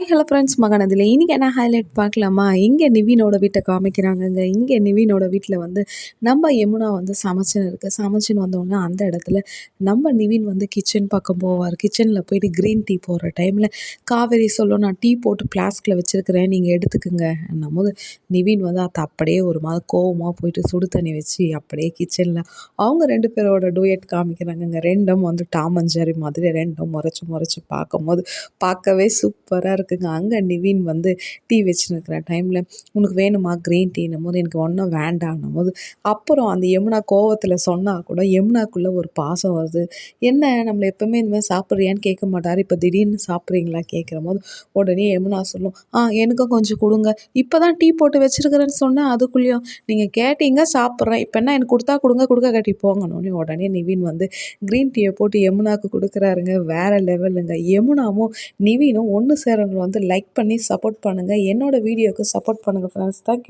Hello friends மகாநதில இன்னைக்கு என்ன highlight பார்க்கலாமா? இங்கே நிவினோட வீட்டை காமிக்கிறாங்கங்க. இங்கே நிவினோட வீட்டில் வந்து நம்ம யமுனா வந்து சமைச்சுன்னு இருக்கு. சமைச்சுன்னு வந்தோடனே அந்த இடத்துல நம்ம நிவின் வந்து கிச்சன் பக்கம் போவார். கிச்சனில் போயிட்டு க்ரீன் டீ போடுற டைமில் காவேரி சொல்லும், நான் டீ போட்டு ஃப்ளாஸ்கில் வச்சுருக்கிறேன், நீங்கள் எடுத்துக்குங்க போது நிவின் வந்து அதை அப்படியே ஒரு மாதிரி கோவமாக போயிட்டு சுடு தண்ணி வச்சு அப்படியே கிச்சனில் அவங்க 2 பேரோட டூயட் காமிக்கிறாங்கங்க. ரெண்டும் வந்து டாம் அண்ட் ஜெர்ரி மாதிரி ரெண்டும் முறைச்சி முறைச்சி பார்க்கும்போது பார்க்கவே சூப்பராக இருக்குங்க. அங்கே நிவின் வந்து டீ வச்சுன்னு இருக்கிற டைமில் உனக்கு வேணுமா க்ரீன் டீன்னும் போது எனக்கு ஒன்றும் வேண்டான்னும் போது அப்புறம் அந்த யமுனா கோவத்தில் சொன்னால் கூட யமுனாக்குள்ளே ஒரு பாசம் வருது. என்ன நம்மளை எப்பவுமே இந்த மாதிரி சாப்பிட்றியான்னு கேட்க மாட்டார், இப்போ திடீர்னு சாப்பிட்றீங்களா கேட்குற போது உடனே யமுனா சொல்லும், எனக்கும் கொஞ்சம் கொடுங்க, இப்போ தான் டீ போட்டு வச்சுருக்கிறேன்னு சொன்னேன், அதுக்குள்ளேயும் நீங்கள் கேட்டீங்க சாப்பிட்றேன், இப்போ என்ன எனக்கு கொடுத்தா கொடுங்க, கொடுக்க கட்டி போங்கன்னு உடனே நிவின் வந்து க்ரீன் டீயை போட்டு யமுனாவுக்கு கொடுக்குறாருங்க. வேறு லெவலுங்க. யமுனாவும் நிவினும் ஒன்று சேரவங்க வந்து லைக் பண்ணி சப்போர்ட் பண்ணுங்கள். என்னோட வீடியோவுக்கு சப்போர்ட் பண்ணுங்கள் ஃப்ரெண்ட்ஸ். தேங்க்யூ.